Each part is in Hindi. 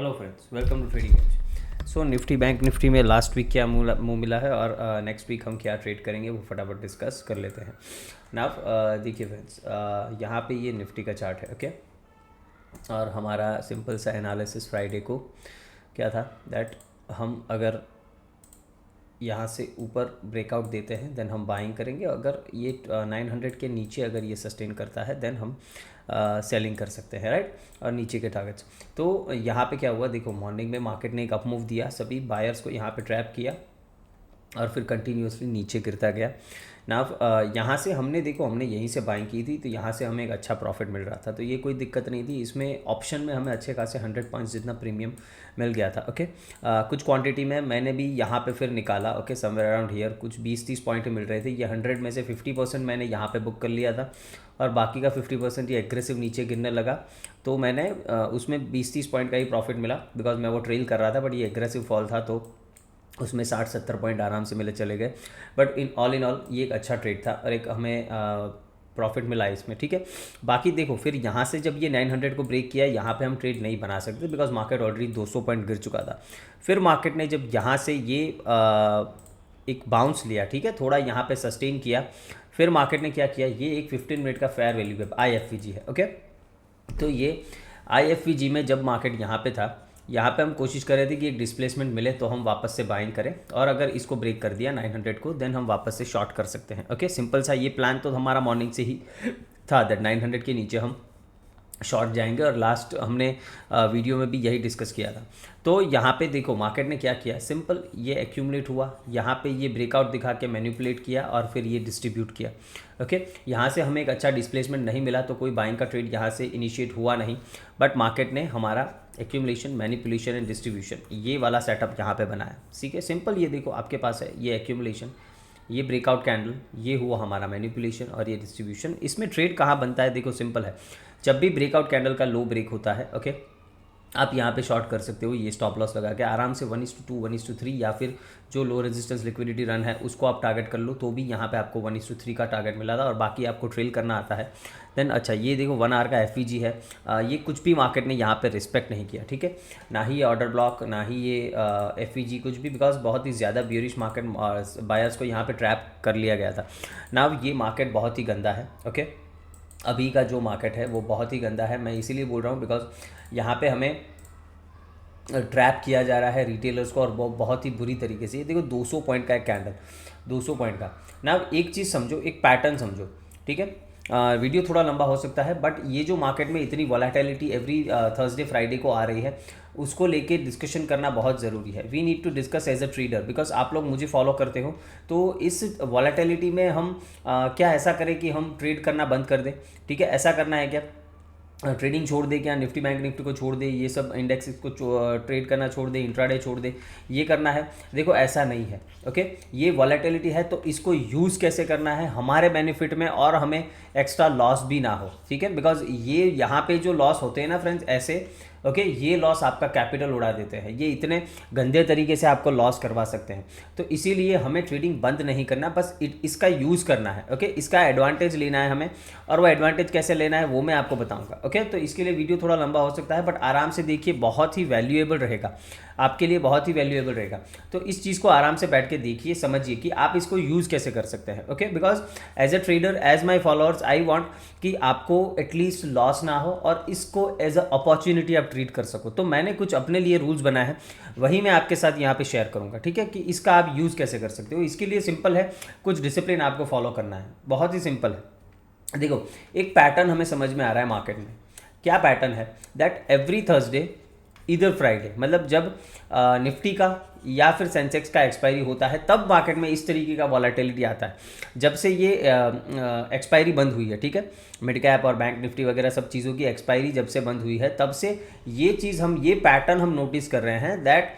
Hello friends, welcome to trading edge. So Nifty bank Nifty में लास्ट वीक क्या मुँह मिला है और नेक्स्ट वीक हम क्या ट्रेड करेंगे वो फटाफट डिस्कस कर लेते हैं। नाउ देखिए फ्रेंड्स, यहाँ पे ये निफ्टी का चार्ट है, ओके। और हमारा सिंपल सा एनालिसिस फ्राइडे को क्या था दैट हम अगर यहाँ से ऊपर ब्रेकआउट देते हैं देन हम बाइंग करेंगे। अगर ये 900 के नीचे अगर ये सस्टेन करता है देन हम सेलिंग कर सकते हैं, राइट। और नीचे के टारगेट्स, तो यहाँ पे क्या हुआ देखो, मॉर्निंग में मार्केट ने एक अप मूव दिया, सभी बायर्स को यहाँ पे ट्रैप किया और फिर कंटिन्यूसली नीचे गिरता गया ना। यहाँ से हमने देखो, हमने यहीं से बाइंग की थी तो यहाँ से हमें एक अच्छा प्रॉफिट मिल रहा था, तो ये कोई दिक्कत नहीं थी। इसमें ऑप्शन में हमें अच्छे खासे 100 पॉइंट्स जितना प्रीमियम मिल गया था, ओके। कुछ क्वांटिटी में मैंने भी यहाँ पे फिर निकाला, ओके, समवेयर अराउंड हियर कुछ 20-30 पॉइंट मिल रहे थे। ये 100 में से 50% मैंने यहाँ पे बुक कर लिया था और बाकी का 50% ये एग्रेसिव नीचे गिरने लगा, तो मैंने उसमें 20-30 पॉइंट का ही प्रॉफिट मिला बिकॉज मैं वो ट्रेल कर रहा था। बट ये एग्रेसिव फॉल था तो उसमें 60-70 पॉइंट आराम से मिले चले गए। बट इन ऑल ये एक अच्छा ट्रेड था और एक हमें प्रॉफिट मिला इसमें, ठीक है। बाकी देखो फिर यहाँ से जब ये 900 को ब्रेक किया, यहाँ पे हम ट्रेड नहीं बना सकते बिकॉज मार्केट ऑलरेडी 200 पॉइंट गिर चुका था। फिर मार्केट ने जब यहाँ से ये एक बाउंस लिया, ठीक है, थोड़ा यहाँ पे सस्टेन किया, फिर मार्केट ने क्या किया, ये एक 15 मिनट का फेयर वैल्यू गैप IFVG है, ओके। तो ये IFVG में जब मार्केट यहाँ पे था, यहाँ पे हम कोशिश कर रहे थे कि एक डिस्प्लेसमेंट मिले तो हम वापस से बाइंग करें, और अगर इसको ब्रेक कर दिया 900 को देन हम वापस से शॉर्ट कर सकते हैं, ओके। सिंपल सा ये प्लान तो हमारा मॉर्निंग से ही था दैट 900 के नीचे हम शॉर्ट जाएंगे, और लास्ट हमने वीडियो में भी यही डिस्कस किया था। तो यहाँ पे देखो मार्केट ने क्या किया, सिंपल ये एक्यूमुलेट हुआ, यहाँ पे ये ब्रेकआउट दिखा के मैनिपुलेट किया और फिर ये डिस्ट्रीब्यूट किया, ओके। यहाँ से हमें एक अच्छा डिस्प्लेसमेंट नहीं मिला तो कोई बाइंग का ट्रेड यहाँ से इनिशिएट हुआ नहीं, बट मार्केट ने हमारा एक्यूमुलेशन, मैनिपुलेशन एंड डिस्ट्रीब्यूशन ये वाला सेटअप यहाँ पे बनाया, ठीक है। सिंपल ये देखो आपके पास है ये एक्यूमुलेशन, ये ब्रेकआउट कैंडल, ये हुआ हमारा मैनिपुलेशन और ये डिस्ट्रीब्यूशन। इसमें ट्रेड कहाँ बनता है देखो, सिंपल है, जब भी ब्रेकआउट कैंडल का लो ब्रेक होता है, ओके, आप यहाँ पे शॉर्ट कर सकते हो ये स्टॉप लॉस लगा के आराम से 1:2, 1:3, या फिर जो लो रेजिस्टेंस लिक्विडिटी रन है उसको आप टारगेट कर लो, तो भी यहाँ पे आपको 1:3 का टारगेट मिला था और बाकी आपको ट्रेल करना आता है। देन अच्छा ये देखो 1 आवर का FVG है, ये कुछ भी मार्केट ने यहाँ पे रिस्पेक्ट नहीं किया, ठीक है, ना ही ये ऑर्डर ब्लॉक, ना ही ये FVG कुछ भी, बिकॉज बहुत ही ज़्यादा बियरिश मार्केट बायर्स को यहाँ पे ट्रैप कर लिया गया था ना। ये मार्केट बहुत ही गंदा है, ओके। अभी का जो मार्केट है वो बहुत ही गंदा है, मैं इसीलिए बोल रहा हूँ बिकॉज यहाँ पे हमें ट्रैप किया जा रहा है रिटेलर्स को, और वो बहुत ही बुरी तरीके से। ये देखो 200 पॉइंट का एक कैंडल, 200 पॉइंट का ना। एक चीज़ समझो, एक पैटर्न समझो, ठीक है। वीडियो थोड़ा लंबा हो सकता है बट ये जो मार्केट में इतनी वॉलेटिलिटी एवरी थर्सडे फ्राइडे को आ रही है उसको लेके डिस्कशन करना बहुत ज़रूरी है। We need to discuss as a trader because आप लोग मुझे फॉलो करते हो, तो इस वॉलेटिलिटी में हम क्या ऐसा करें कि हम ट्रेड करना बंद कर दें, ठीक है। ऐसा करना है क्या, ट्रेडिंग छोड़ दे क्या, निफ्टी बैंक निफ्टी को छोड़ दे, ये सब इंडेक्स को ट्रेड करना छोड़ दे, इंट्राडे छोड़ दे, ये करना है? देखो ऐसा नहीं है, ओके। ये वॉलेटिलिटी है तो इसको यूज़ कैसे करना है हमारे बेनिफिट में और हमें एक्स्ट्रा लॉस भी ना हो, ठीक है। बिकॉज ये यहाँ पे जो लॉस होते हैं ना फ्रेंड्स ऐसे, ओके, ये लॉस आपका कैपिटल उड़ा देते हैं, ये इतने गंदे तरीके से आपको लॉस करवा सकते हैं। तो इसीलिए हमें ट्रेडिंग बंद नहीं करना, बस इसका यूज़ करना है, ओके। इसका एडवांटेज लेना है हमें, और वो एडवांटेज कैसे लेना है वो मैं आपको बताऊंगा, ओके। तो इसके लिए वीडियो थोड़ा लंबा हो सकता है बट आराम से देखिए, बहुत ही वैल्यूएबल रहेगा आपके लिए, बहुत ही वैल्यूएबल रहेगा। तो इस चीज़ को आराम से बैठ के देखिए, समझिए कि आप इसको यूज़ कैसे कर सकते हैं, okay. Because as a trader, as my followers, I want कि आपको एटलीस्ट लॉस ना हो और इसको एज अ अपॉर्चुनिटी आप ट्रीट कर सको। तो मैंने कुछ अपने लिए रूल्स बनाए हैं, वही मैं आपके साथ यहाँ पे शेयर करूँगा, ठीक है, कि इसका आप यूज़ कैसे कर सकते हो। इसके लिए सिंपल है, कुछ डिसिप्लिन आपको फॉलो करना है, बहुत ही सिंपल है। देखो एक पैटर्न हमें समझ में आ रहा है मार्केट में, क्या पैटर्न है दैट एवरी थर्सडे इधर फ्राइडे, मतलब जब निफ्टी का या फिर सेंसेक्स का एक्सपायरी होता है तब मार्केट में इस तरीके का वॉलेटिलिटी आता है। जब से ये एक्सपायरी बंद हुई है, ठीक है, मिड कैप और बैंक निफ्टी वगैरह सब चीज़ों की एक्सपायरी जब से बंद हुई है तब से ये चीज़ हम, ये पैटर्न हम नोटिस कर रहे हैं दैट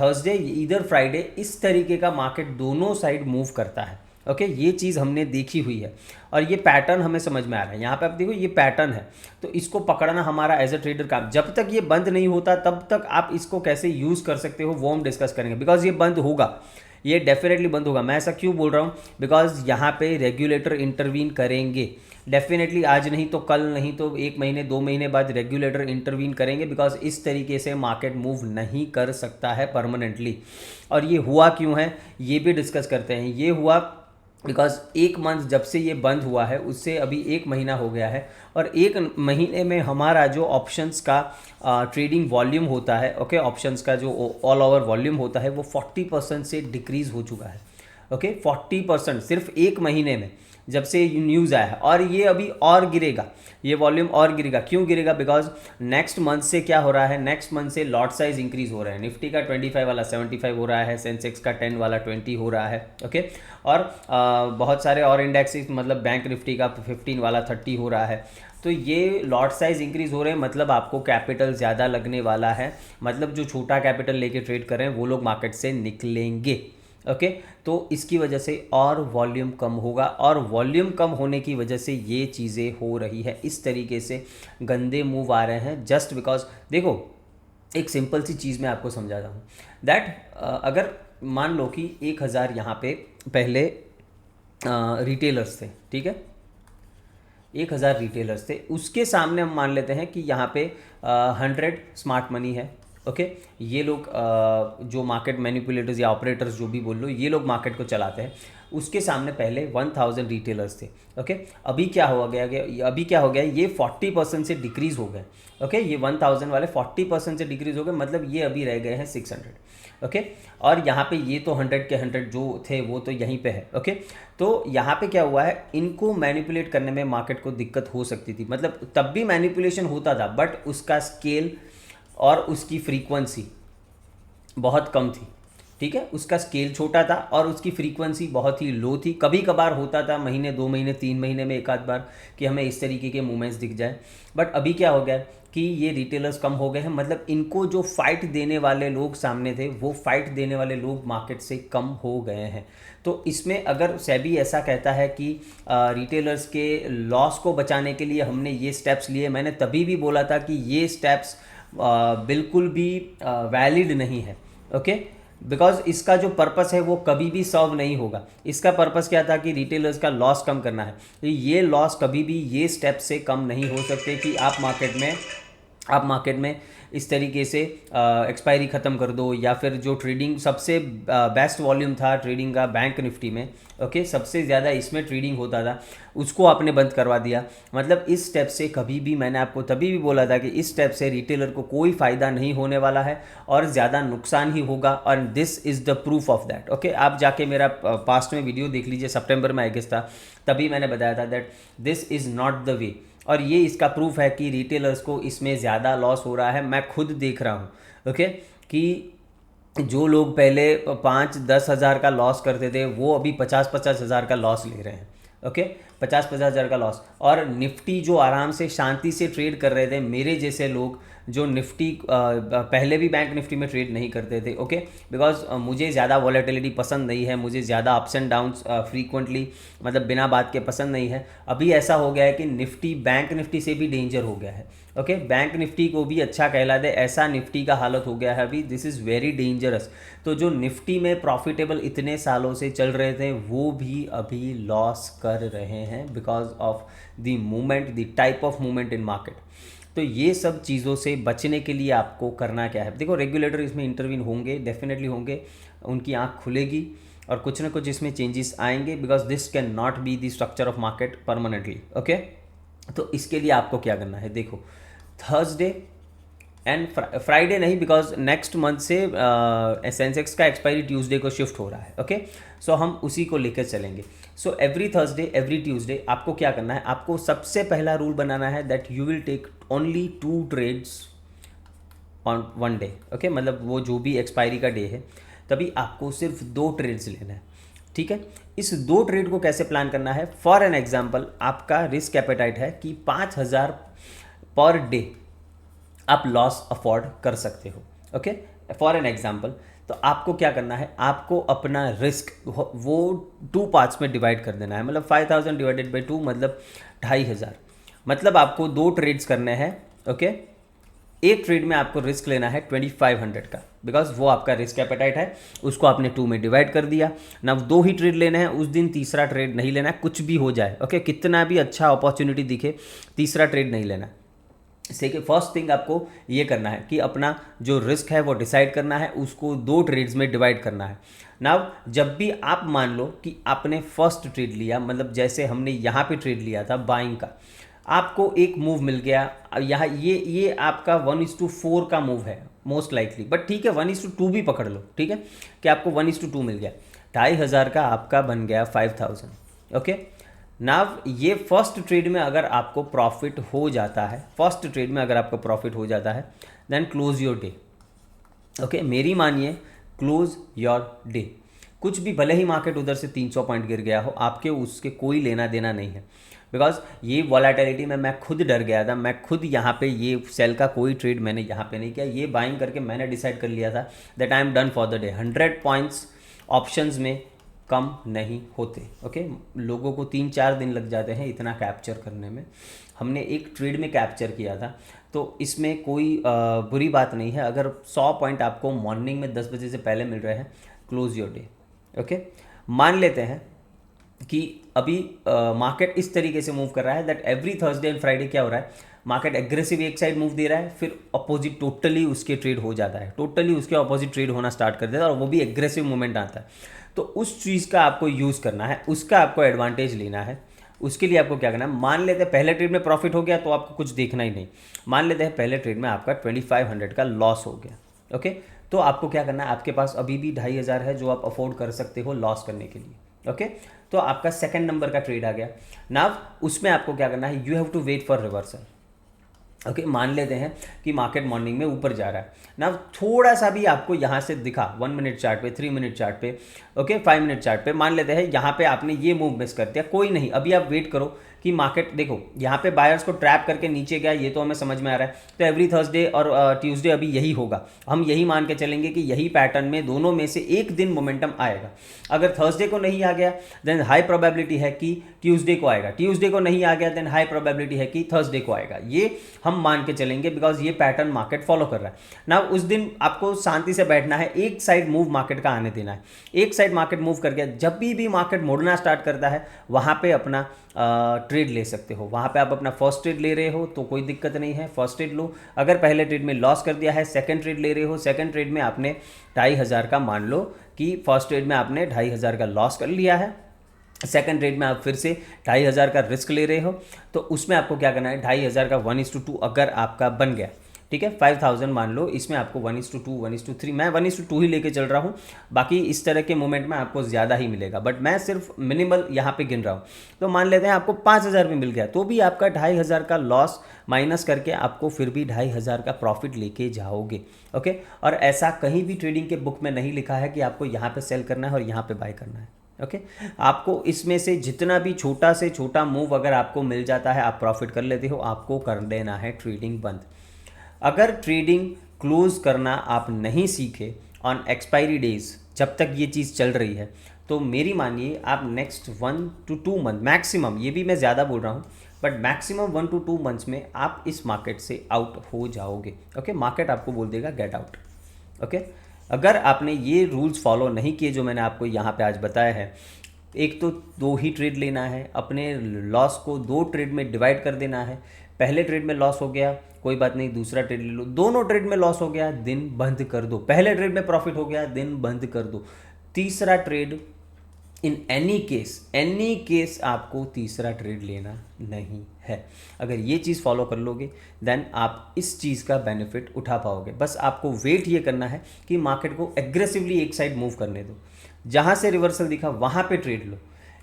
थर्सडे इधर फ्राइडे इस तरीके का मार्केट दोनों साइड मूव करता है, ओके। ये चीज़ हमने देखी हुई है और ये पैटर्न हमें समझ में आ रहा है। यहाँ पे आप देखो ये पैटर्न है, तो इसको पकड़ना हमारा एज अ ट्रेडर काम। जब तक ये बंद नहीं होता तब तक आप इसको कैसे यूज़ कर सकते हो वो हम डिस्कस करेंगे, बिकॉज ये बंद होगा, ये डेफिनेटली बंद होगा। मैं ऐसा क्यों बोल रहा हूँ, बिकॉज यहाँ पे रेगुलेटर इंटरवीन करेंगे। डेफिनेटली आज नहीं तो कल, नहीं तो एक महीने 2 महीने बाद रेगुलेटर इंटरवीन करेंगे, बिकॉज इस तरीके से मार्केट मूव नहीं कर सकता है परमानेंटली। और ये हुआ क्यों है ये भी डिस्कस करते हैं। ये हुआ बिकॉज एक मंथ जब से ये बंद हुआ है उससे अभी 1 महीना हो गया है, और 1 महीने में हमारा जो ऑप्शंस का ट्रेडिंग वॉल्यूम होता है, ओके, ऑप्शंस का जो ऑल ओवर वॉल्यूम होता है वो 40% से डिक्रीज़ हो चुका है। ओके, 40% सिर्फ 1 महीने में जब से न्यूज़ आया है। और ये अभी और गिरेगा, ये वॉल्यूम और गिरेगा। क्यों गिरेगा? बिकॉज नेक्स्ट मंथ से क्या हो रहा है, नेक्स्ट मंथ से लॉट साइज इंक्रीज हो रहा है। निफ्टी का 25 वाला 75 हो रहा है, सेंसेक्स का 10 वाला 20 हो रहा है। ओके, और बहुत सारे और इंडेक्स, मतलब बैंक निफ्टी का 15 वाला 30 हो रहा है। तो ये लॉट साइज इंक्रीज हो रहे हैं, मतलब आपको कैपिटल ज़्यादा लगने वाला है, मतलब जो छोटा कैपिटल लेके ट्रेड कर रहे हैं वो लोग मार्केट से निकलेंगे। ओके, तो इसकी वजह से और वॉल्यूम कम होगा, और वॉल्यूम कम होने की वजह से ये चीज़ें हो रही है। इस तरीके से गंदे मूव आ रहे हैं जस्ट बिकॉज। देखो, एक सिंपल सी चीज़ मैं आपको समझाता हूँ दैट अगर मान लो कि 1000 यहाँ पे पहले रिटेलर्स थे, ठीक है, 1000 रिटेलर्स थे, उसके सामने हम मान लेते हैं कि यहाँ पे 100 स्मार्ट मनी है। ओके, ये लोग जो मार्केट मैनिपुलेटर्स या ऑपरेटर्स जो भी बोल लो, ये लोग मार्केट को चलाते हैं। उसके सामने पहले 1000 रिटेलर्स थे। ओके, अभी क्या हो गया, अभी क्या हो गया, ये 40% से डिक्रीज़ हो गए। ओके, ये 1000 वाले 40% से डिक्रीज़ हो गए, मतलब ये अभी रह गए हैं 600। ओके, और यहाँ पे ये तो 100 के 100 जो थे वो तो यहीं पे है। ओके, तो यहाँ पे क्या हुआ है, इनको मैनिपुलेट करने में मार्केट को दिक्कत हो सकती थी, मतलब तब भी मैनिपुलेशन होता था, बट उसका स्केल और उसकी फ्रीक्वेंसी बहुत कम थी। ठीक है, उसका स्केल छोटा था और उसकी फ्रीक्वेंसी बहुत ही लो थी। कभी कभार होता था महीने 2 महीने 3 महीने में एक आध बार कि हमें इस तरीके के मूवमेंट्स दिख जाए, बट अभी क्या हो गया कि ये रिटेलर्स कम हो गए हैं, मतलब इनको जो फाइट देने वाले लोग सामने थे वो फाइट देने वाले लोग मार्केट से कम हो गए हैं। तो इसमें अगर सेबी ऐसा कहता है कि रिटेलर्स के लॉस को बचाने के लिए हमने ये स्टेप्स लिए, मैंने तभी भी बोला था कि ये स्टेप्स बिल्कुल भी वैलिड नहीं है। ओके, बिकॉज इसका जो पर्पस है वो कभी भी सॉल्व नहीं होगा। इसका पर्पस क्या था कि रिटेलर्स का लॉस कम करना है, तो ये लॉस कभी भी ये स्टेप से कम नहीं हो सकते कि आप मार्केट में इस तरीके से एक्सपायरी ख़त्म कर दो, या फिर जो ट्रेडिंग सबसे बेस्ट वॉल्यूम था ट्रेडिंग का बैंक निफ्टी में, ओके, सबसे ज़्यादा इसमें ट्रेडिंग होता था, उसको आपने बंद करवा दिया। मतलब इस स्टेप से कभी भी, मैंने आपको तभी भी बोला था कि इस स्टेप से रिटेलर को कोई फ़ायदा नहीं होने वाला है और ज़्यादा नुकसान ही होगा, और this is the proof of that. Okay, आप जाके मेरा पास्ट में वीडियो देख लीजिए, सितंबर में आई गेस था, तभी मैंने बताया था that this is not the way, और ये इसका प्रूफ है कि रिटेलर्स को इसमें ज़्यादा लॉस हो रहा है। मैं खुद देख रहा हूँ, ओके, कि जो लोग पहले 5-10 हज़ार का लॉस करते थे वो अभी 50-50 हज़ार का लॉस ले रहे हैं। ओके, 50-50 हज़ार का लॉस, और निफ्टी जो आराम से शांति से ट्रेड कर रहे थे, मेरे जैसे लोग जो निफ्टी पहले भी बैंक निफ्टी में ट्रेड नहीं करते थे। ओके, बिकॉज मुझे ज़्यादा वॉलेटिलिटी पसंद नहीं है, मुझे ज़्यादा अप्स एंड डाउन्स फ्रीक्वेंटली, मतलब बिना बात के पसंद नहीं है। अभी ऐसा हो गया है कि निफ्टी बैंक निफ्टी से भी डेंजर हो गया है। ओके, बैंक निफ्टी को भी अच्छा कहला दे, ऐसा निफ्टी का हालत हो गया है अभी, दिस इज़ वेरी डेंजरस। तो जो निफ्टी में प्रॉफिटेबल इतने सालों से चल रहे थे वो भी अभी लॉस कर रहे हैं because of the movement, the type of movement in market. तो ये सब चीज़ों से बचने के लिए आपको करना क्या है? देखो, रेगुलेटर इसमें इंटरवीन होंगे, डेफिनेटली होंगे, उनकी आँख खुलेगी और कुछ ना कुछ इसमें चेंजेस आएंगे, because this can not be the structure of market permanently. Okay, तो इसके लिए आपको क्या करना है, देखो, थर्सडे एंड फ्राइडे नहीं, बिकॉज नेक्स्ट मंथ से सेंसेक्स का एक्सपायरी ट्यूसडे को शिफ्ट हो रहा है। ओके, सो हम उसी को लेकर चलेंगे। So every Thursday every Tuesday आपको क्या करना है, आपको सबसे पहला रूल बनाना है that you will take only 2 trades on 1 day. Okay, मतलब वो जो भी एक्सपायरी का डे है तभी आपको सिर्फ 2 ट्रेड्स लेना है। ठीक है, इस 2 ट्रेड को कैसे प्लान करना है? फॉर एन एग्जाम्पल, आपका रिस्क एपेटाइट है कि 5000 पर डे आप लॉस अफोर्ड कर सकते हो। ओके, फॉर एन एग्जाम्पल, तो आपको क्या करना है, आपको अपना रिस्क वो 2 पार्ट्स में डिवाइड कर देना है, मतलब 5000 डिवाइडेड बाई 2 मतलब 2500, मतलब आपको 2 ट्रेड्स करने हैं। ओके, एक ट्रेड में आपको रिस्क लेना है 2500 का, बिकॉज वो आपका रिस्क एपेटाइट है, उसको आपने 2 में डिवाइड कर दिया ना। 2 ही ट्रेड लेने हैं उस दिन, तीसरा ट्रेड नहीं लेना है, कुछ भी हो जाए, ओके, कितना भी अच्छा अपॉर्चुनिटी दिखे, तीसरा ट्रेड नहीं लेना है। सेकेंड फर्स्ट थिंग आपको ये करना है कि अपना जो रिस्क है वो डिसाइड करना है, उसको 2 ट्रेड्स में डिवाइड करना है। नाउ जब भी आप मान लो कि आपने फर्स्ट ट्रेड लिया, मतलब जैसे हमने यहाँ पे ट्रेड लिया था बाइंग का, आपको एक मूव मिल गया यहाँ, ये आपका 1:4 का मूव है मोस्ट लाइकली, बट ठीक है 1:2 भी पकड़ लो, ठीक है, कि आपको 1:2 मिल गया, 2500 का आपका बन गया 5000, ओके। नाव ये फर्स्ट ट्रेड में अगर आपको प्रॉफिट हो जाता है, फर्स्ट ट्रेड में अगर आपको प्रॉफिट हो जाता है, then close your day, okay. मेरी मानिए, क्लोज योर डे, कुछ भी भले ही मार्केट उधर से 300 पॉइंट गिर गया हो, आपके उसके कोई लेना देना नहीं है, बिकॉज ये वॉलेटिलिटी में मैं खुद डर गया था, मैं खुद यहाँ पे ये सेल का कोई ट्रेड मैंने यहाँ पे नहीं किया, ये बाइंग करके मैंने डिसाइड कर लिया था that I am done for the day. 100 points options में कम नहीं होते, ओके। लोगों को 3-4 दिन लग जाते हैं इतना कैप्चर करने में, हमने एक ट्रेड में कैप्चर किया था, तो इसमें कोई बुरी बात नहीं है अगर 100 पॉइंट आपको मॉर्निंग में 10 बजे से पहले मिल रहे हैं। Close your day, okay. मान लेते हैं कि अभी मार्केट इस तरीके से मूव कर रहा है that every Thursday and Friday क्या हो रहा है, मार्केट एग्रेसिव एक साइड मूव दे रहा है, फिर अपोजिट टोटली उसके ट्रेड हो जाता है, टोटली उसके अपोजिट ट्रेड होना स्टार्ट कर देता है, और वो भी एग्रेसिव मूवमेंट आता है। तो उस चीज़ का आपको यूज़ करना है, उसका आपको एडवांटेज लेना है। उसके लिए आपको क्या करना है, मान लेते हैं पहले ट्रेड में प्रॉफिट हो गया तो आपको कुछ देखना ही नहीं, मान लेते हैं पहले ट्रेड में आपका 2500 का लॉस हो गया, ओके। तो आपको क्या करना है, आपके पास अभी भी 2500 है जो आप अफोर्ड कर सकते हो लॉस करने के लिए, ओके। तो आपका सेकंड नंबर का ट्रेड आ गया, नाउ उसमें आपको क्या करना है, you have to wait for reversal, okay. मान लेते हैं कि मार्केट मॉर्निंग में ऊपर जा रहा है ना, थोड़ा सा भी आपको यहाँ से दिखा 1 मिनट चार्ट पे, 3 मिनट चार्ट पे, ओके, 5 मिनट चार्ट पे, मान लेते हैं यहाँ पे आपने ये मूव मिस कर दिया, कोई नहीं, अभी आप वेट करो कि मार्केट, देखो यहाँ पे बायर्स को ट्रैप करके नीचे गया, ये तो हमें समझ में आ रहा है, तो एवरी थर्सडे और ट्यूसडे अभी यही होगा, हम यही मान के चलेंगे कि यही पैटर्न में दोनों में से एक दिन मोमेंटम आएगा। अगर थर्सडे को नहीं आ गया देन हाई प्रोबेबिलिटी है कि ट्यूसडे को आएगा, ट्यूसडे को नहीं आ गया देन हाई प्रोबेबिलिटी है कि थर्सडे को आएगा, ये हम मान के चलेंगे बिकॉज ये पैटर्न मार्केट फॉलो कर रहा है ना। उस दिन आपको शांति से बैठना है, एक साइड मूव मार्केट का आने देना है, एक साइड मार्केट मूव करके जब भी मार्केट मुड़ना स्टार्ट करता है वहाँ पे अपना ट्रेड ले सकते हो, वहाँ पे आप अपना फर्स्ट ट्रेड ले रहे हो तो कोई दिक्कत नहीं है, फर्स्ट ट्रेड लो। अगर पहले ट्रेड में लॉस कर दिया है, सेकंड ट्रेड ले रहे हो, सेकंड ट्रेड में आपने 2500 का, मान लो कि फर्स्ट ट्रेड में आपने 2500 का लॉस कर लिया है, सेकंड ट्रेड में आप फिर से 2500 का रिस्क ले रहे हो, तो उसमें आपको क्या करना है, 2500 का 1:2 अगर आपका बन गया, ठीक है, 5000 मान लो, इसमें आपको 1:2, 1:3, मैं 1:2 ही लेके चल रहा हूँ, बाकी इस तरह के मोमेंट में आपको ज़्यादा ही मिलेगा, बट मैं सिर्फ मिनिमल यहाँ पे गिन रहा हूँ। तो मान लेते हैं आपको 5000 भी मिल गया, तो भी आपका 2500 का लॉस माइनस करके आपको फिर भी 2500 का प्रॉफिट लेके जाओगे, ओके। और ऐसा कहीं भी ट्रेडिंग के बुक में नहीं लिखा है कि आपको यहाँ पे सेल करना है और यहाँ पे बाय करना है, ओके। आपको इसमें से जितना भी छोटा से छोटा मूव अगर आपको मिल जाता है, आप प्रॉफिट कर लेते हो, आपको कर देना है ट्रेडिंग बंद। अगर ट्रेडिंग क्लोज करना आप नहीं सीखे ऑन एक्सपायरी डेज, जब तक ये चीज़ चल रही है, तो मेरी मानिए आप नेक्स्ट 1 to 2 मंथ मैक्सिमम, ये भी मैं ज़्यादा बोल रहा हूँ, बट मैक्सिमम 1 to 2 मंथ्स में आप इस मार्केट से आउट हो जाओगे, ओके। मार्केट आपको बोल देगा गेट आउट, ओके। अगर आपने ये रूल्स फॉलो नहीं किए जो मैंने आपको यहाँ पे आज बताया है, एक तो 2 ही ट्रेड लेना है, अपने लॉस को 2 ट्रेड में डिवाइड कर देना है, पहले ट्रेड में लॉस हो गया कोई बात नहीं, दूसरा ट्रेड ले लो, दोनों ट्रेड में लॉस हो गया दिन बंद कर दो, पहले ट्रेड में प्रॉफिट हो गया दिन बंद कर दो, तीसरा ट्रेड इन एनी केस आपको तीसरा ट्रेड लेना नहीं है। अगर ये चीज़ फॉलो कर लोगे देन आप इस चीज़ का बेनिफिट उठा पाओगे। बस आपको वेट ये करना है कि मार्केट को एग्रेसिवली एक साइड मूव करने दो, जहाँ से रिवर्सल दिखा वहाँ पे ट्रेड लो।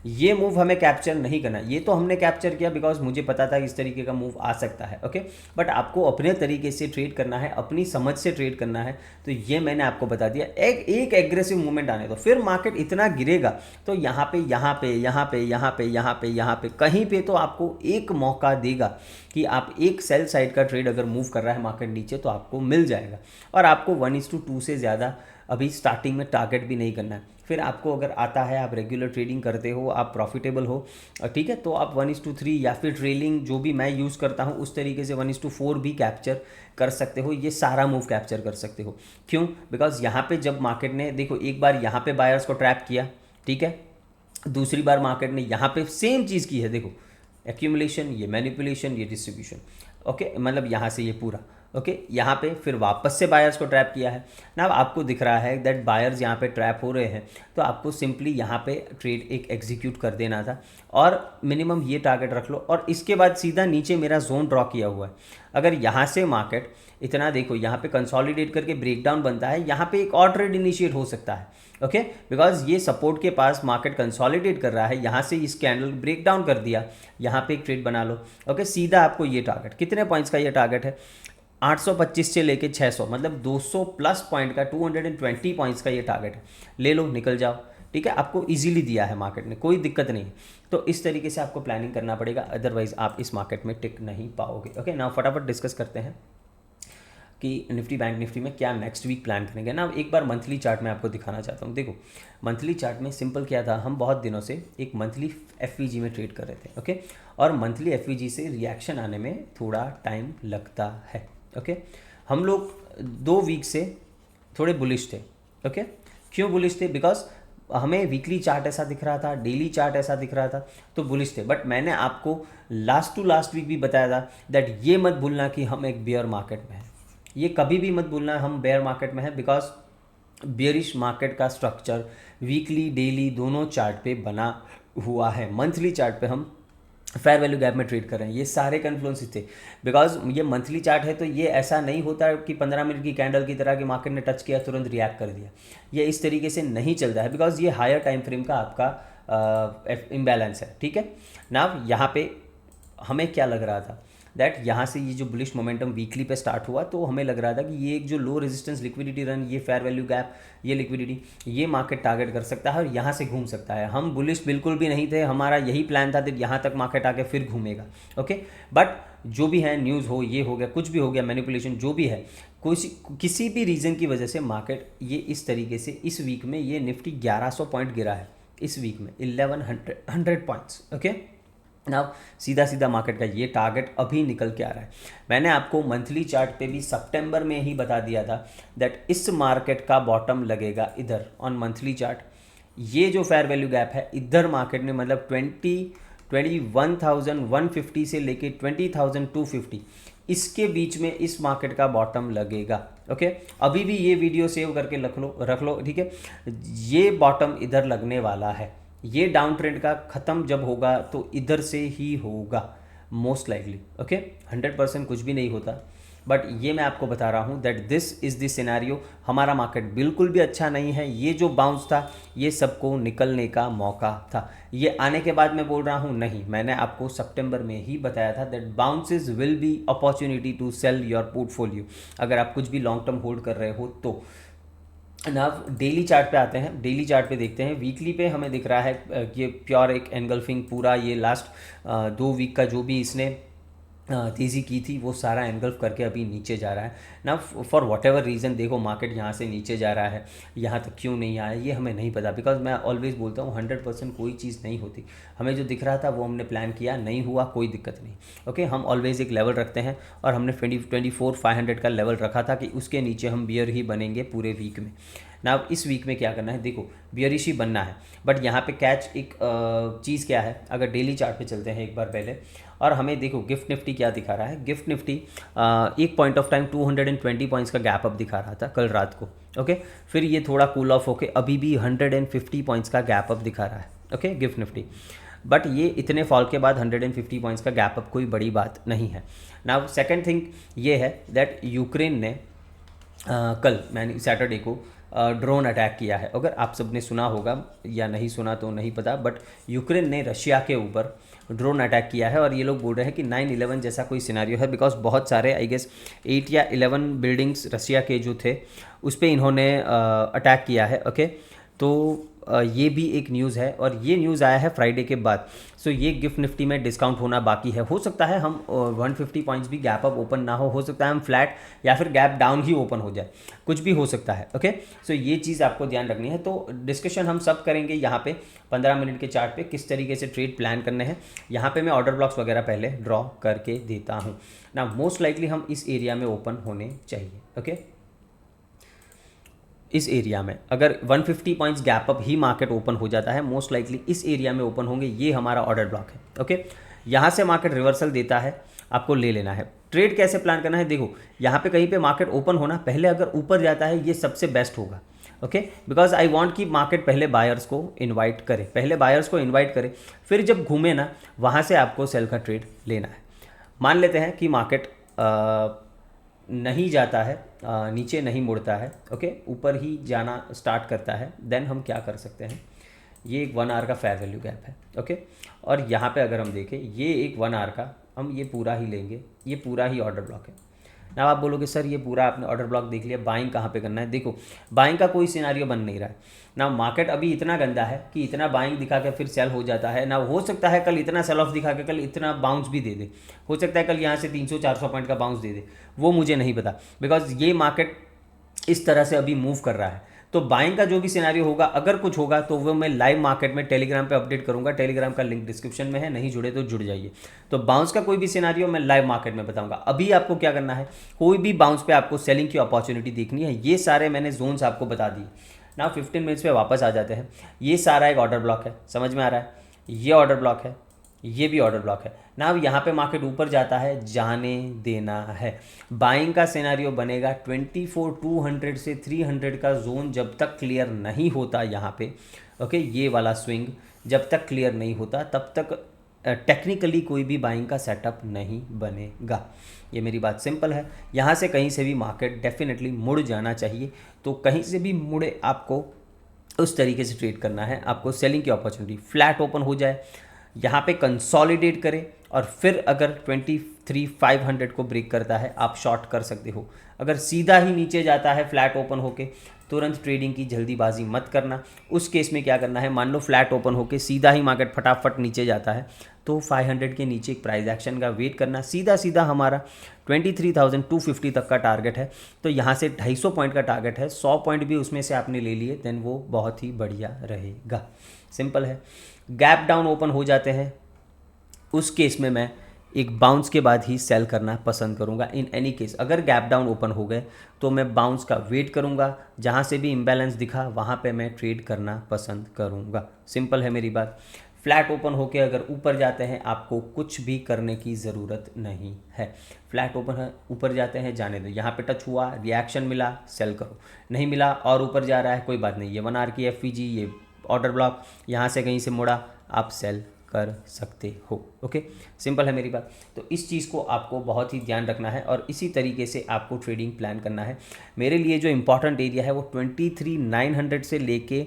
ये मूव हमें कैप्चर नहीं करना, ये तो हमने कैप्चर किया बिकॉज मुझे पता था इस तरीके का मूव आ सकता है, ओके। बट आपको अपने तरीके से ट्रेड करना है, अपनी समझ से ट्रेड करना है, तो ये मैंने आपको बता दिया। एक एग्रेसिव मूवमेंट आने दो, फिर मार्केट इतना गिरेगा तो यहाँ पे कहीं पे तो आपको एक मौका देगा कि आप एक सेल साइड का ट्रेड अगर मूव कर रहा है मार्केट नीचे तो आपको मिल जाएगा, और आपको 1:2 से ज़्यादा अभी स्टार्टिंग में टारगेट भी नहीं करना है। फिर आपको अगर आता है, आप रेगुलर ट्रेडिंग करते हो, आप प्रॉफिटेबल हो, ठीक है, तो आप 1:3 या फिर ट्रेलिंग जो भी मैं यूज़ करता हूँ उस तरीके से 1:4 भी कैप्चर कर सकते हो। ये सारा मूव कैप्चर कर सकते हो। क्यों? बिकॉज यहाँ पे जब मार्केट ने देखो एक बार यहाँ पे बायर्स को ट्रैप किया, ठीक है, दूसरी बार मार्केट ने यहाँ पे सेम चीज़ की है, देखो एक्यूमुलेशन, ये मैनिपुलेशन, ये डिस्ट्रीब्यूशन, ओके, मतलब यहाँ से ये पूरा, ओके, यहाँ पे फिर वापस से बायर्स को ट्रैप किया है ना। आपको दिख रहा है दैट बायर्स यहाँ पे ट्रैप हो रहे हैं, तो आपको सिंपली यहाँ पे ट्रेड एक एग्जीक्यूट कर देना था और मिनिमम ये टारगेट रख लो। और इसके बाद सीधा नीचे मेरा जोन ड्रॉ किया हुआ है। अगर यहाँ से मार्केट इतना देखो यहाँ पे कंसोलिडेट करके ब्रेकडाउन बनता है, यहाँ पे एक और ट्रेड इनिशिएट हो सकता है, ओके, बिकॉज ये सपोर्ट के पास मार्केट कंसोलिडेट कर रहा है, यहाँ से इस कैंडल ब्रेक डाउन कर दिया, यहाँ पे एक ट्रेड बना लो, ओके। सीधा आपको ये टारगेट, कितने पॉइंट्स का ये टारगेट है, 825 से लेके 600, मतलब 200 प्लस पॉइंट का, 220 पॉइंट्स का ये टारगेट है, ले लो, निकल जाओ, ठीक है। आपको इजीली दिया है मार्केट ने, कोई दिक्कत नहीं। तो इस तरीके से आपको प्लानिंग करना पड़ेगा, अदरवाइज आप इस मार्केट में टिक नहीं पाओगे, ओके। ना फटाफट डिस्कस करते हैं कि निफ्टी बैंक निफ्टी में क्या नेक्स्ट वीक प्लान करेंगे ना। एक बार मंथली चार्ट में आपको दिखाना चाहता हूँ। देखो मंथली चार्ट में सिंपल क्या था, हम बहुत दिनों से एक मंथली एफवीजी में ट्रेड कर रहे थे, ओके, और मंथली एफवीजी से रिएक्शन आने में थोड़ा टाइम लगता है, ओके। हम लोग 2 वीक से थोड़े बुलिश थे, ओके। क्यों बुलिश थे? बिकॉज हमें वीकली चार्ट ऐसा दिख रहा था, डेली चार्ट ऐसा दिख रहा था, तो बुलिश थे। बट मैंने आपको लास्ट टू लास्ट वीक भी बताया था दैट ये मत भूलना कि हम एक बियर मार्केट में हैं, ये कभी भी मत भूलना हम बेयर मार्केट में हैं, बिकॉज बियरिश मार्केट का स्ट्रक्चर वीकली डेली दोनों चार्ट पे बना हुआ है। मंथली चार्ट पे हम फेयर वैल्यू गैप में ट्रेड कर रहे हैं, ये सारे कन्फ्लुएंस थे। बिकॉज ये मंथली चार्ट है तो ये ऐसा नहीं होता कि 15 मिनट की कैंडल की तरह कि मार्केट ने टच किया तुरंत रिएक्ट कर दिया, ये इस तरीके से नहीं चलता है, बिकॉज ये हायर टाइम फ्रेम का आपका इम्बैलेंस है, ठीक है ना। यहाँ पे हमें क्या लग रहा था दैट यहाँ से ये जो बुलिश मोमेंटम वीकली पे स्टार्ट हुआ, तो हमें लग रहा था कि ये एक जो लो रेजिस्टेंस लिक्विडिटी रन, ये फेयर वैल्यू गैप, ये लिक्विडिटी, ये मार्केट टारगेट कर सकता है और यहाँ से घूम सकता है। हम बुलिश बिल्कुल भी नहीं थे, हमारा यही प्लान था कि यहाँ तक मार्केट आके फिर घूमेगा, ओके। बट जो भी है, न्यूज़ हो, ये हो गया, कुछ भी हो गया, मैनिपुलेशन जो भी है, किसी भी रीज़न की वजह से मार्केट ये इस तरीके से इस वीक में ये निफ्टी 1100 पॉइंट गिरा है इस वीक में, 1100 पॉइंट्स, ओके। ना सीधा सीधा मार्केट का ये टारगेट अभी निकल के आ रहा है। मैंने आपको मंथली चार्ट पे भी सितंबर में ही बता दिया था दैट इस मार्केट का बॉटम लगेगा इधर ऑन मंथली चार्ट। ये जो फेयर वैल्यू गैप है इधर मार्केट में, मतलब 21,150 से लेके 20,250, इसके बीच में इस मार्केट का बॉटम लगेगा, ओके। अभी भी ये वीडियो सेव करके रख लो, ठीक है। ये बॉटम इधर लगने वाला है, ये डाउन ट्रेंड का ख़त्म जब होगा तो इधर से ही होगा मोस्ट लाइकली, ओके। 100% कुछ भी नहीं होता, बट ये मैं आपको बता रहा हूँ that this is the scenario. हमारा मार्केट बिल्कुल भी अच्छा नहीं है, ये जो बाउंस था ये सबको निकलने का मौका था। ये आने के बाद मैं बोल रहा हूँ नहीं, मैंने आपको सितंबर में ही बताया था that bounces will be opportunity to sell your portfolio, अगर आप कुछ भी लॉन्ग टर्म होल्ड कर रहे हो तो। ना डेली चार्ट पे आते हैं, डेली चार्ट पे देखते हैं। वीकली पे हमें दिख रहा है ये प्योर एक एनगल्फिंग पूरा, ये लास्ट 2 वीक का जो भी इसने तेज़ी की थी वो सारा एनगल्फ करके अभी नीचे जा रहा है ना। फॉर वॉट एवर रीज़न देखो मार्केट यहाँ से नीचे जा रहा है, यहाँ तक क्यों नहीं आया ये हमें नहीं पता, बिकॉज मैं ऑलवेज बोलता हूँ 100% कोई चीज़ नहीं होती। हमें जो दिख रहा था वो हमने प्लान किया, नहीं हुआ कोई दिक्कत नहीं, ओके। हम ऑलवेज एक लेवल रखते हैं और हमने 24,500 का लेवल रखा था कि उसके नीचे हम बियर ही बनेंगे पूरे वीक में ना। इस वीक में क्या करना है, देखो बियरिश ही बनना है, बट यहाँ पे कैच एक चीज़ क्या है, अगर डेली चार्ट पे चलते हैं एक बार पहले, और हमें देखो गिफ्ट निफ्टी क्या दिखा रहा है। गिफ्ट निफ्टी एक पॉइंट ऑफ टाइम 220 पॉइंट्स का गैप अप दिखा रहा था कल रात को, ओके। फिर ये थोड़ा कूल ऑफ होके अभी भी 150 पॉइंट्स का गैप अप दिखा रहा है, ओके, गिफ्ट निफ्टी। बट ये इतने फॉल के बाद 150 पॉइंट्स का गैप अप कोई बड़ी बात नहीं है ना। सेकेंड थिंग ये है दैट यूक्रेन ने कल मैंने सैटरडे को ड्रोन अटैक किया है। अगर आप सब ने सुना होगा या नहीं सुना तो नहीं पता, बट यूक्रेन ने रशिया के ऊपर ड्रोन अटैक किया है और ये लोग बोल रहे हैं कि 9/11 जैसा कोई सिनेरियो है, बिकॉज बहुत सारे आई गेस 8 या 11 बिल्डिंग्स रशिया के जो थे उस पर इन्होंने अटैक किया है, ओके। तो ये भी एक न्यूज़ है और ये न्यूज़ आया है फ्राइडे के बाद। सो ये गिफ्ट निफ्टी में डिस्काउंट होना बाकी है। हो सकता है हम 150 पॉइंट्स भी गैप अप ओपन ना हो सकता है हम फ्लैट या फिर गैप डाउन ही ओपन हो जाए, कुछ भी हो सकता है। ओके, सो ये चीज़ आपको ध्यान रखनी है। तो डिस्कशन हम सब करेंगे यहाँ पे 15 मिनट के चार्ट पे, किस तरीके से ट्रेड प्लान करने हैं। यहाँ पे मैं ऑर्डर ब्लॉक्स वगैरह पहले ड्रॉ करके देता हूँ ना। मोस्ट लाइकली हम इस एरिया में ओपन होने चाहिए। ओके, इस एरिया में अगर 150 पॉइंट्स गैप अप ही मार्केट ओपन हो जाता है, मोस्ट लाइकली इस एरिया में ओपन होंगे। ये हमारा ऑर्डर ब्लॉक है। ओके, यहाँ से मार्केट रिवर्सल देता है, आपको ले लेना है। ट्रेड कैसे प्लान करना है, देखो यहाँ पे कहीं पे मार्केट ओपन होना, पहले अगर ऊपर जाता है ये सबसे बेस्ट होगा। ओके, बिकॉज आई वांट कि मार्केट पहले बायर्स को इनवाइट करे, फिर जब घूमे ना वहाँ से आपको सेल का ट्रेड लेना है। मान लेते हैं कि मार्केट नहीं जाता है, नीचे नहीं मुड़ता है, ओके, ऊपर ही जाना स्टार्ट करता है, देन हम क्या कर सकते हैं, ये एक 1 आवर का फेयर वैल्यू गैप है। ओके, और यहाँ पे अगर हम देखें ये एक 1 आवर का, हम ये पूरा ही लेंगे, ये पूरा ही ऑर्डर ब्लॉक है ना। आप बोलोगे सर ये पूरा आपने ऑर्डर ब्लॉक देख लिया, बाइंग कहाँ पे करना है। देखो बाइंग का कोई सिनारियो बन नहीं रहा है ना। मार्केट अभी इतना गंदा है कि इतना बाइंग दिखा के फिर सेल हो जाता है ना। हो सकता है कल इतना सेल ऑफ दिखा के कल इतना बाउंस भी दे दे, हो सकता है कल यहाँ से 300-400 पॉइंट का बाउंस दे दे, वो मुझे नहीं पता, बिकॉज ये मार्केट इस तरह से अभी मूव कर रहा है। तो बाइंग का जो भी सिनेरियो होगा, अगर कुछ होगा तो वो मैं लाइव मार्केट में टेलीग्राम पे अपडेट करूंगा। टेलीग्राम का लिंक डिस्क्रिप्शन में है, नहीं जुड़े तो जुड़ जाइए। तो बाउंस का कोई भी सिनेरियो मैं लाइव मार्केट में बताऊंगा। अभी आपको क्या करना है, कोई भी बाउंस पे आपको सेलिंग की अपॉर्चुनिटी देखनी है। ये सारे मैंने जोन्स आपको बता दिए ना। 15 मिनट्स पे वापस आ जाते हैं। ये सारा एक ऑर्डर ब्लॉक है, समझ में आ रहा है। ये ऑर्डर ब्लॉक है, ये भी ऑर्डर ब्लॉक है ना। अब यहाँ पे मार्केट ऊपर जाता है, जाने देना है। बाइंग का सिनेरियो बनेगा 24,200 से 300 का जोन जब तक क्लियर नहीं होता यहाँ पे। ओके, ये वाला स्विंग जब तक क्लियर नहीं होता तब तक टेक्निकली कोई भी बाइंग का सेटअप नहीं बनेगा। ये मेरी बात सिंपल है। यहाँ से कहीं से भी मार्केट डेफिनेटली मुड़ जाना चाहिए। तो कहीं से भी मुड़े आपको उस तरीके से ट्रेड करना है। आपको सेलिंग की अपॉर्चुनिटी, फ्लैट ओपन हो जाए, यहाँ पे कंसोलिडेट करे और फिर अगर 23,500 को ब्रेक करता है आप शॉर्ट कर सकते हो। अगर सीधा ही नीचे जाता है फ्लैट ओपन होके, तुरंत ट्रेडिंग की जल्दीबाजी मत करना। उस केस में क्या करना है, मान लो फ्लैट ओपन होके सीधा ही मार्केट फटाफट नीचे जाता है तो 500 के नीचे एक प्राइस एक्शन का वेट करना। सीधा सीधा हमारा 23,250 तक का टारगेट है। तो यहाँ से 250 पॉइंट का टारगेट है, 100 पॉइंट भी उसमें से आपने ले लिए, देन वो बहुत ही बढ़िया रहेगा। सिंपल है। गैप डाउन ओपन हो जाते हैं, उस केस में मैं एक बाउंस के बाद ही सेल करना पसंद करूंगा। इन एनी केस अगर गैप डाउन ओपन हो गए तो मैं बाउंस का वेट करूंगा, जहां से भी इम्बैलेंस दिखा वहां पे मैं ट्रेड करना पसंद करूंगा। सिंपल है मेरी बात। फ्लैट ओपन होके अगर ऊपर जाते हैं आपको कुछ भी करने की ज़रूरत नहीं है। फ्लैट ओपन है, ऊपर जाते हैं, जाने दो। यहाँ पे टच हुआ, रिएक्शन मिला, सेल करो। नहीं मिला और ऊपर जा रहा है, कोई बात नहीं। ये 1 आवर की एफवीजी, ये ऑर्डर ब्लॉक, यहाँ से कहीं से मुड़ा, आप सेल कर सकते हो। ओके, सिंपल है मेरी बात। तो इस चीज़ को आपको बहुत ही ध्यान रखना है और इसी तरीके से आपको ट्रेडिंग प्लान करना है। मेरे लिए जो इंपॉर्टेंट एरिया है वो 23,900 से लेके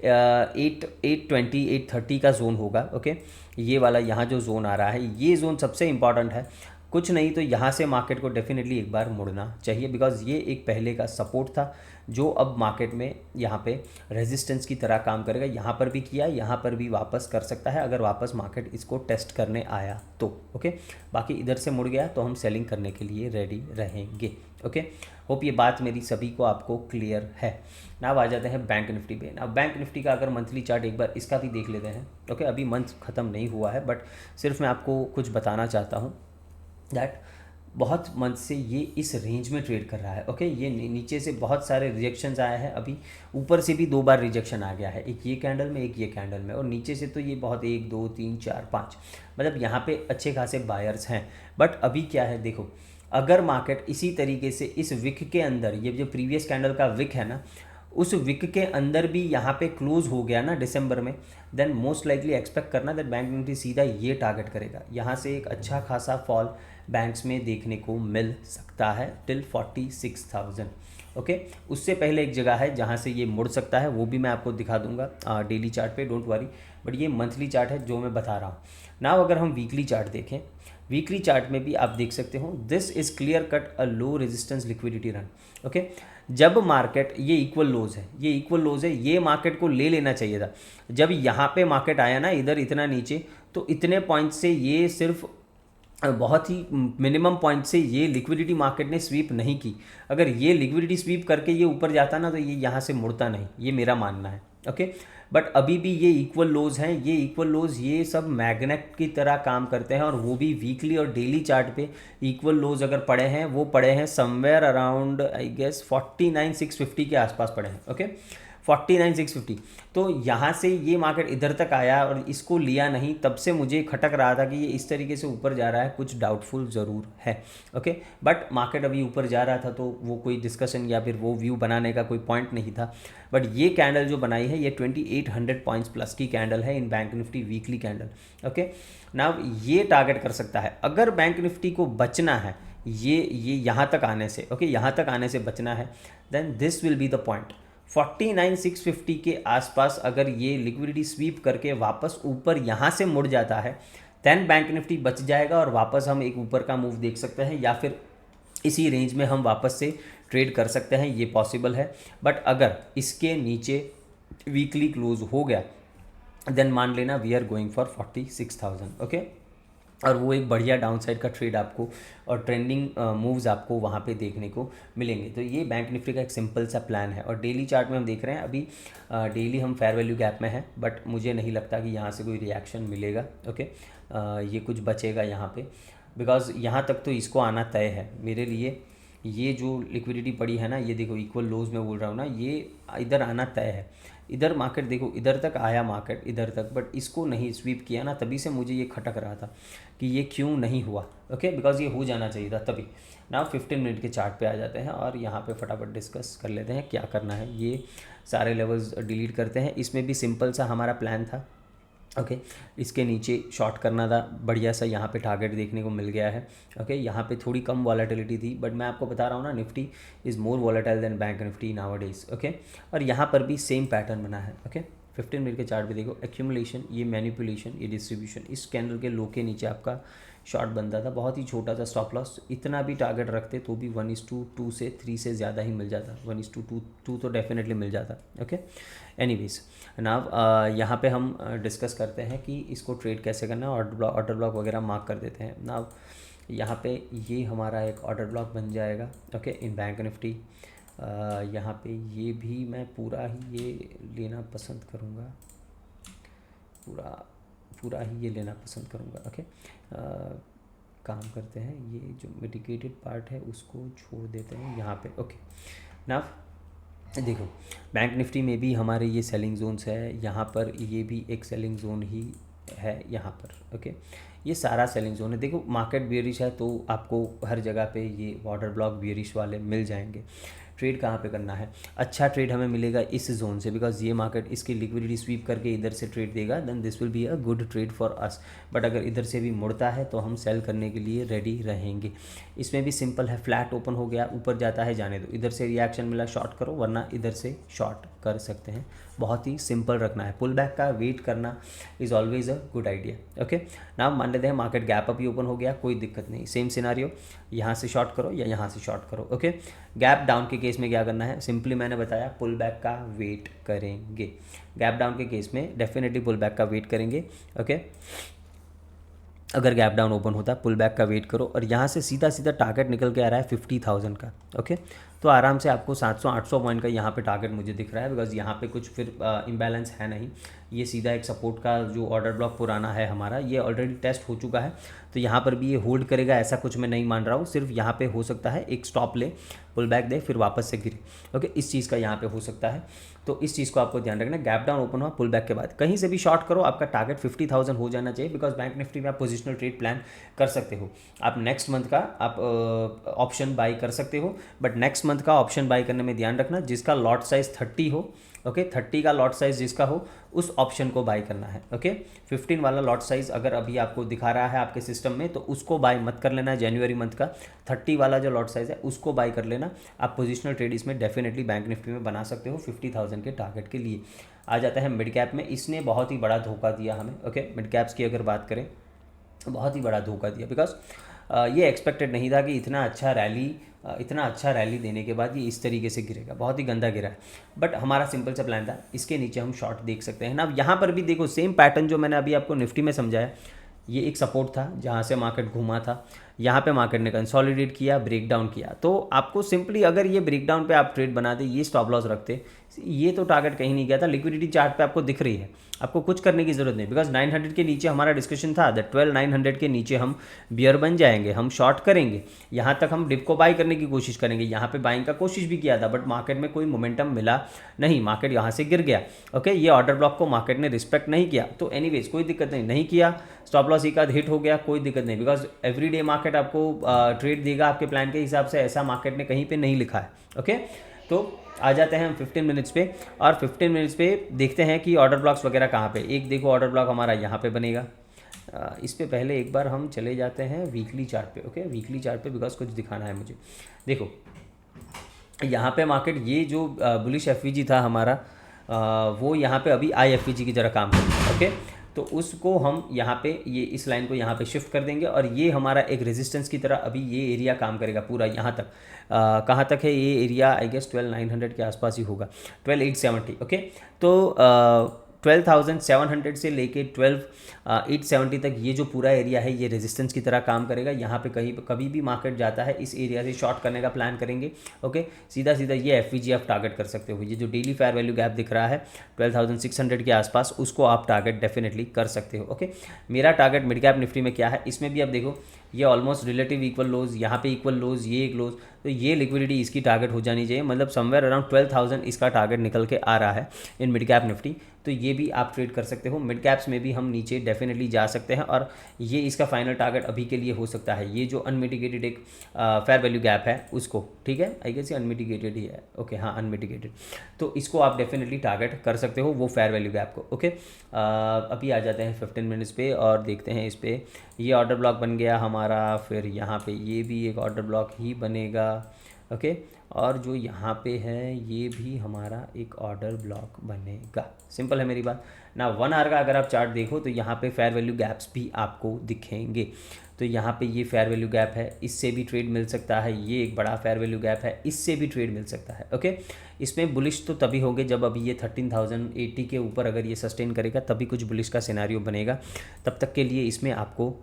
820 830 का जोन होगा। ओके, ये वाला यहाँ जो जोन आ रहा है, ये जोन सबसे इंपॉर्टेंट है। कुछ नहीं तो यहाँ से मार्केट को डेफिनेटली एक बार मुड़ना चाहिए, बिकॉज ये एक पहले का सपोर्ट था जो अब मार्केट में यहाँ पे रेजिस्टेंस की तरह काम करेगा। यहाँ पर भी किया, यहाँ पर भी वापस कर सकता है अगर वापस मार्केट इसको टेस्ट करने आया तो। ओके, बाकी इधर से मुड़ गया तो हम सेलिंग करने के लिए रेडी रहेंगे। ओके, होप ये बात मेरी सभी को आपको क्लियर है ना। अब आ जाते हैं बैंक निफ्टी पे। अब बैंक निफ्टी का अगर मंथली चार्ट एक बार इसका भी देख लेते हैं। ओके, अभी मंथ ख़त्म नहीं हुआ है, बट सिर्फ मैं आपको कुछ बताना चाहता हूँ दैट बहुत मंथ से ये इस रेंज में ट्रेड कर रहा है। ओके, ये नीचे से बहुत सारे रिजेक्शंस आए हैं, अभी ऊपर से भी 2 बार रिजेक्शन आ गया है, एक ये कैंडल में, एक ये कैंडल में, और नीचे से तो ये बहुत 1 2 3 4 5 मतलब यहाँ पे अच्छे खासे बायर्स हैं। बट अभी क्या है, देखो अगर मार्केट इसी तरीके से इस विक के अंदर, ये जो प्रीवियस कैंडल का विक है ना, उस विक के अंदर भी यहाँ पे क्लोज हो गया ना दिसंबर में, देन मोस्ट लाइकली एक्सपेक्ट करना दैट बैंक निफ्टी सीधा ये टारगेट करेगा। यहाँ से एक अच्छा खासा फॉल बैंक्स में देखने को मिल सकता है टिल 46,000। ओके, उससे पहले एक जगह है जहाँ से ये मुड़ सकता है, वो भी मैं आपको दिखा दूंगा डेली चार्ट पे, डोंट वरी। बट ये मंथली चार्ट है जो मैं बता रहा हूँ ना। अगर हम वीकली चार्ट देखें वीकली चार्ट में भी आप देख सकते हो, this is clear cut a low resistance liquidity run. Okay, जब मार्केट, ये इक्वल लोज है, ये इक्वल लोज है, ये मार्केट को ले लेना चाहिए था। जब यहाँ पे मार्केट आया ना इधर इतना नीचे, तो इतने पॉइंट से ये सिर्फ बहुत ही मिनिमम पॉइंट से ये लिक्विडिटी मार्केट ने स्वीप नहीं की। अगर ये लिक्विडिटी स्वीप करके ये ऊपर जाता ना, तो ये यहाँ से मुड़ता नहीं, ये मेरा मानना है। ओके, बट अभी भी ये इक्वल लोज हैं, ये इक्वल लोज ये सब मैग्नेट की तरह काम करते हैं, और वो भी वीकली और डेली चार्ट पे इक्वल लोज अगर पड़े हैं, वो पड़े हैं समवेयर अराउंड आई गेस 49,650 के आसपास पड़े हैं। ओके, 49,650। तो यहाँ से ये मार्केट इधर तक आया और इसको लिया नहीं, तब से मुझे खटक रहा था कि ये इस तरीके से ऊपर जा रहा है, कुछ डाउटफुल ज़रूर है। ओके, बट मार्केट अभी ऊपर जा रहा था, तो वो कोई डिस्कशन या फिर वो व्यू बनाने का कोई पॉइंट नहीं था। बट ये कैंडल जो बनाई है, ये 2800 पॉइंट्स प्लस की कैंडल है in bank Nifty weekly candle. Okay, now ये टारगेट कर सकता है अगर बैंक निफ्टी को बचना है, ये यहाँ तक आने से, ओके, यहाँ तक आने से बचना है, then this will be the point. 49,650 के आसपास अगर ये लिक्विडिटी स्वीप करके वापस ऊपर यहाँ से मुड़ जाता है, देन बैंक निफ्टी बच जाएगा और वापस हम एक ऊपर का मूव देख सकते हैं, या फिर इसी रेंज में हम वापस से ट्रेड कर सकते हैं, ये पॉसिबल है। बट अगर इसके नीचे वीकली क्लोज हो गया, देन मान लेना we are going for 46,000। Okay, और वो एक बढ़िया डाउनसाइड का ट्रेड आपको और ट्रेंडिंग मूव्स आपको वहाँ पे देखने को मिलेंगे। तो ये बैंक निफ्टी का एक सिंपल सा प्लान है। और डेली चार्ट में हम देख रहे हैं, अभी डेली हम फेयर वैल्यू गैप में हैं, बट मुझे नहीं लगता कि यहाँ से कोई रिएक्शन मिलेगा। ओके, ये कुछ बचेगा यहाँ पे, बिकॉज यहाँ तक तो इसको आना तय है मेरे लिए। ये जो लिक्विडिटी पड़ी है ना, ये देखो इक्वल लोज में बोल रहा हूँ ना, ये इधर आना तय है। इधर मार्केट देखो, इधर तक आया मार्केट इधर तक, बट इसको नहीं स्वीप किया ना, तभी से मुझे ये खटक रहा था कि ये क्यों नहीं हुआ। ओके, बिकॉज ये हो जाना चाहिए था तभी। नाउ 15 मिनट के चार्ट पे आ जाते हैं और यहाँ पे फटाफट डिस्कस कर लेते हैं क्या करना है। ये सारे लेवल्स डिलीट करते हैं। इसमें भी सिंपल सा हमारा प्लान था। ओके, इसके नीचे शॉर्ट करना था, बढ़िया सा यहाँ पे टारगेट देखने को मिल गया है। ओके, यहाँ पे थोड़ी कम वॉलेटिलिटी थी, बट मैं आपको बता रहा हूँ ना, Nifty is more volatile than bank Nifty nowadays. Okay, और यहाँ पर भी सेम पैटर्न बना है। ओके, 15 मिनट के चार्ट पे देखो, एक्यूमुलेशन, ये मैनिपुलेशन, ये डिस्ट्रीब्यूशन, इस कैंडल के लो के नीचे आपका शॉर्ट बनता था, बहुत ही छोटा सा स्टॉप लॉस। इतना भी टारगेट रखते तो भी 1:2 से 3 से ज़्यादा ही मिल जाता, 1:2 तो डेफिनेटली मिल जाता। ओके, एनीवेज नाउ यहाँ पे हम डिस्कस करते हैं कि इसको ट्रेड कैसे करना है। ऑर्डर ब्लॉक वगैरह मार्क कर देते हैं। नाउ यहाँ पे ये हमारा एक ऑर्डर ब्लॉक बन जाएगा। ओके, इन बैंक निफ्टी यहाँ पे ये भी मैं पूरा ही ये लेना पसंद करूँगा, पूरा ही ये लेना पसंद करूँगा। ओके, काम करते हैं, ये जो मिटिगेटेड पार्ट है उसको छोड़ देते हैं यहाँ पे। ओके, नाउ देखो बैंक निफ्टी में भी हमारे ये सेलिंग जोन्स है, यहाँ पर ये भी एक सेलिंग जोन ही है यहाँ पर। ओके, ये सारा सेलिंग जोन है। देखो मार्केट बियरिश है, तो आपको हर जगह पे ये ऑर्डर ब्लॉक बियरिश वाले मिल जाएंगे। ट्रेड कहाँ पे करना है, अच्छा ट्रेड हमें मिलेगा इस जोन से, बिकॉज ये मार्केट इसकी लिक्विडिटी स्वीप करके इधर से ट्रेड देगा, then this will be a good trade for us. But अगर इधर से भी मुड़ता है तो हम सेल करने के लिए रेडी रहेंगे। इसमें भी सिंपल है, फ्लैट ओपन हो गया, ऊपर जाता है जाने दो, इधर से रिएक्शन मिला शॉर्ट करो, वरना इधर से शॉर्ट कर सकते हैं। बहुत ही सिंपल रखना है, पुल बैक का वेट करना is always a good idea. Okay, now मान लेते हैं मार्केट गैप अप ही ओपन हो गया, कोई दिक्कत नहीं, सेम सिनारियो, यहाँ से शॉर्ट करो या यहाँ से शॉर्ट करो। ओके, गैप डाउन के केस में क्या करना है, सिंपली मैंने बताया पुल बैक का वेट करेंगे। गैप डाउन के केस में डेफिनेटली पुल बैक का वेट करेंगे। ओके, अगर गैप डाउन ओपन होता है पुल बैक का वेट करो, और यहाँ से सीधा सीधा टारगेट निकल के आ रहा है 50,000 का। ओके, तो आराम से आपको 700-800 पॉइंट का यहाँ पे टारगेट मुझे दिख रहा है, बिकॉज यहाँ पे कुछ फिर इम्बैलेंस है नहीं। ये सीधा एक सपोर्ट का जो ऑर्डर ब्लॉक पुराना है हमारा, ये ऑलरेडी टेस्ट हो चुका है, तो यहाँ पर भी ये होल्ड करेगा ऐसा कुछ मैं नहीं मान रहा हूँ। सिर्फ यहाँ पे हो सकता है एक स्टॉप ले, पुल बैक दे, फिर वापस से गिरे। ओके, इस चीज़ का यहाँ पे हो सकता है, तो इस चीज़ को आपको ध्यान रखना। गैप डाउन ओपन हुआ, पुल बैक के बाद कहीं से भी शॉर्ट करो, आपका टारगेट 50,000 हो जाना चाहिए, बिकॉज बैंक निफ्टी में आप पोजिशनल ट्रेड प्लान कर सकते हो। आप नेक्स्ट मंथ का आप ऑप्शन बाई कर सकते हो, बट नेक्स्ट मंथ का ऑप्शन बाई करने में ध्यान रखना जिसका लॉट साइज 30 हो। ओके, 30 का लॉट साइज जिसका हो उस ऑप्शन को बाय करना है। ओके, 15 वाला लॉट साइज अगर अभी आपको दिखा रहा है आपके सिस्टम में, तो उसको बाय मत कर लेना जनवरी मंथ का। 30 वाला जो लॉट साइज है उसको बाय कर लेना। आप पोजिशनल ट्रेड इसमें डेफिनेटली बैंक निफ्टी में बना सकते हो 50,000 के टारगेट के लिए। आ जाता है मिड कैप में, इसने बहुत ही बड़ा धोखा दिया हमें। ओके, मिड कैप्स की अगर बात करें बहुत ही बड़ा धोखा दिया, बिकॉज ये एक्सपेक्टेड नहीं था कि इतना अच्छा रैली देने के बाद ये इस तरीके से गिरेगा, बहुत ही गंदा गिरा है। बट हमारा सिंपल सा प्लान था, इसके नीचे हम शॉर्ट देख सकते हैं ना। अब यहाँ पर भी देखो सेम पैटर्न जो मैंने अभी आपको निफ्टी में समझाया, ये एक सपोर्ट था जहाँ से मार्केट घूमा था, यहाँ पे मार्केट ने कंसोलिडेट किया, ब्रेक डाउन किया। तो आपको सिंपली अगर ये ब्रेक डाउन पे आप ट्रेड बनाते, ये स्टॉप लॉस रखते, ये तो टारगेट कहीं नहीं गया था। लिक्विडिटी चार्ट पे आपको दिख रही है, आपको कुछ करने की जरूरत नहीं, बिकॉज 900 के नीचे हमारा डिस्कशन था दैट 12,900 के नीचे हम बियर बन जाएंगे, हम शॉर्ट करेंगे, यहाँ तक हम डिप को बाई करने की कोशिश करेंगे। यहाँ पे बाइंग का कोशिश भी किया था, बट मार्केट में कोई मोमेंटम मिला नहीं, मार्केट यहाँ से गिर गया। ओके, ये ऑर्डर ब्लॉक को मार्केट ने रिस्पेक्ट नहीं किया, तो एनीवेज कोई दिक्कत नहीं किया, स्टॉप लॉस एक आध हिट हो गया, कोई दिक्कत नहीं, बिकॉज एवरी डे मार्केट आपको ट्रेड देगा आपके प्लान के हिसाब से, ऐसा मार्केट ने कहीं पे नहीं लिखा है। ओके, तो आ जाते हैं हम 15 मिनट्स पे, और 15 मिनट्स पे देखते हैं कि ऑर्डर ब्लॉक्स वगैरह कहाँ पे। एक देखो ऑर्डर ब्लॉक हमारा यहाँ पे बनेगा। इस पे पहले एक बार हम चले जाते हैं वीकली चार्ट पे। ओके, वीकली चार्ट पे बिकॉज कुछ दिखाना है मुझे। देखो यहाँ पे मार्केट, ये जो बुलिश एफवीजी था हमारा, वो यहाँ पे अभी IFVG की तरह काम करेगा। ओके, तो उसको हम यहाँ पे ये इस लाइन को यहाँ पे शिफ्ट कर देंगे, और ये हमारा एक रेजिस्टेंस की तरह अभी ये एरिया काम करेगा पूरा यहाँ तक। कहाँ तक है ये एरिया? आई गेस 12,900 के आसपास ही होगा, 12,870। ओके, तो 12,700 से लेके 12,870 तक ये जो पूरा एरिया है ये रेजिस्टेंस की तरह काम करेगा। यहाँ पे कभी भी मार्केट जाता है इस एरिया से शॉर्ट करने का प्लान करेंगे। ओके, सीधा सीधा ये FVG आप टारगेट कर सकते हो। ये जो डेली फेयर वैल्यू गैप दिख रहा है 12,600 के आसपास, उसको आप टारगेट डेफिनेटली कर सकते हो। ओके, मेरा टारगेट मिड कैप निफ्टी में क्या है, इसमें भी आप देखो ये ऑलमोस्ट रिलेटिव इक्वल लोज, यहाँ पे इक्वल लोज, ये एक लोज, तो ये लिक्विडिटी इसकी टारगेट हो जानी चाहिए, मतलब समवेयर अराउंड 12,000 इसका टारगेट निकल के आ रहा है इन मिड कैप निफ्टी। तो ये भी आप ट्रेड कर सकते हो। मिड कैप्स में भी हम नीचे डेफिनेटली जा सकते हैं, और ये इसका फाइनल टारगेट अभी के लिए हो सकता है ये जो अनमिटिगेटेड एक फेयर वैल्यू गैप है उसको। ठीक है, आई गेस ये अनमिटिगेटेड ही है। ओके, हाँ अनमिटिगेटेड, तो इसको आप डेफिनेटली टारगेट कर सकते हो, वो फेयर वैल्यू गैप को। ओके, अभी आ जाते हैं 15 मिनट्स पे और देखते हैं इस पे। ये ऑर्डर ब्लॉक बन गया हमारा, फिर यहाँ पे ये भी एक ऑर्डर ब्लॉक ही बनेगा। ओके, और जो यहाँ पे है ये भी हमारा एक ऑर्डर ब्लॉक बनेगा। सिंपल है मेरी बात ना। 1 आवर का अगर आप चार्ट देखो तो यहाँ पे फेयर वैल्यू गैप्स भी आपको दिखेंगे। तो यहाँ पे ये फेयर वैल्यू गैप है, इससे भी ट्रेड मिल सकता है, ये एक बड़ा फेयर वैल्यू गैप है, इससे भी ट्रेड मिल सकता है। ओके, इसमें बुलिश तो तभी होंगे जब अभी ये 13,080 के ऊपर अगर ये सस्टेन करेगा, तभी कुछ बुलिश का सिनेरियो बनेगा। तब तक के लिए इसमें आपको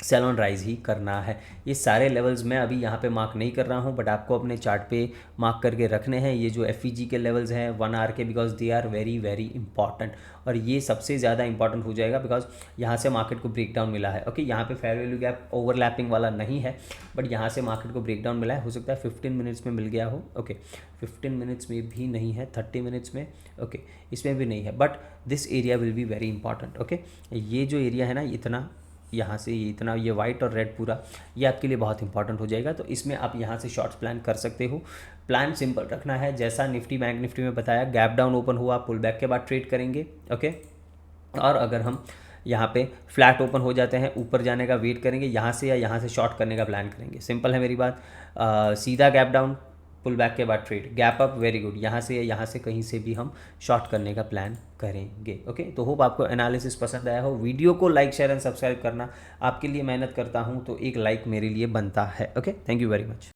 सेल ऑन राइज ही करना है। ये सारे लेवल्स मैं अभी यहाँ पे मार्क नहीं कर रहा हूँ, बट आपको अपने चार्ट पे मार्क करके रखने हैं। ये जो FVG के लेवल्स हैं 1 आवर के, because they are very very important, और ये सबसे ज़्यादा इंपॉर्टेंट हो जाएगा बिकॉज यहाँ से मार्केट को ब्रेक डाउन मिला है। ओके, यहाँ पे फेयर वैल्यू गैप ओवरलैपिंग वाला नहीं है, बट यहाँ से मार्केट को ब्रेक डाउन मिला है। हो सकता है 15 मिनट्स में मिल गया हो। ओके, 15 मिनट्स में भी नहीं है, 30 मिनट्स में, ओके इसमें भी नहीं है, but this area will be very important. Okay, ये जो एरिया है ना, इतना यहाँ से इतना, ये वाइट और रेड पूरा, ये आपके लिए बहुत इंपॉर्टेंट हो जाएगा। तो इसमें आप यहाँ से शॉर्ट्स प्लान कर सकते हो। प्लान सिंपल रखना है, जैसा निफ्टी बैंक निफ्टी में बताया, गैप डाउन ओपन हुआ, पुल बैक के बाद ट्रेड करेंगे। ओके, और अगर हम यहाँ पे फ्लैट ओपन हो जाते हैं, ऊपर जाने का वेट करेंगे, यहाँ से या यहाँ से शॉर्ट करने का प्लान करेंगे। सिंपल है मेरी बात। सीधा गैप डाउन, पुल बैक के बाद trade, gap up, very good, यहाँ से या यहाँ से कहीं से भी हम शॉर्ट करने का प्लान करेंगे। ओके, तो होप आपको एनालिसिस पसंद आया हो। वीडियो को लाइक शेयर एंड सब्सक्राइब करना आपके लिए मेहनत करता हूँ, तो एक लाइक मेरे लिए बनता है। Okay, thank you very much.